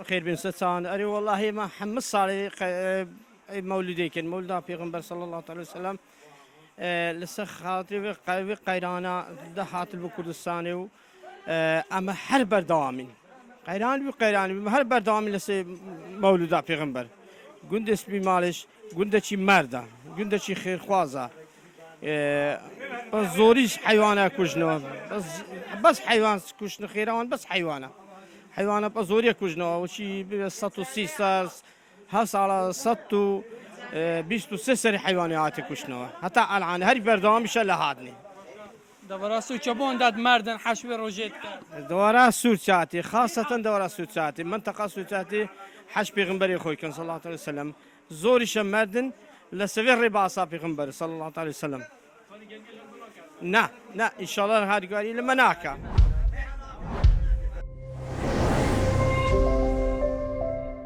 بخير بن ستان أري والله ما حمد صالح مولودي كان مولدا پیغمبر صلى الله عليه وسلم لسه خاطر قلبي قيرانا دهات الكردستاني اما هر بردوامين قيران هر بردوامين لسه مولدا پیغمبر گندش بیمارش گندشی مرده گندشی خیرخوازه بس زوریش حیوانه کشنه بس حیوان کشنه خیران بس حیوانه بس زوری کشنه وشی 130 هست على 123 حيوانات كشنوا حتى الان هر بردام ان شاء الله هادني دورا سوچبون داد مردن حشوی روجت دوره سوتشاتي خاصه دوره سوتشاتي منطقه سوتشاتي حش پیغمبر خوي كان صلى الله عليه وسلم زوري شمردن لسفر رباصه پیغمبر صلى الله عليه وسلم نا ان شاء الله هاد قال لما ناكا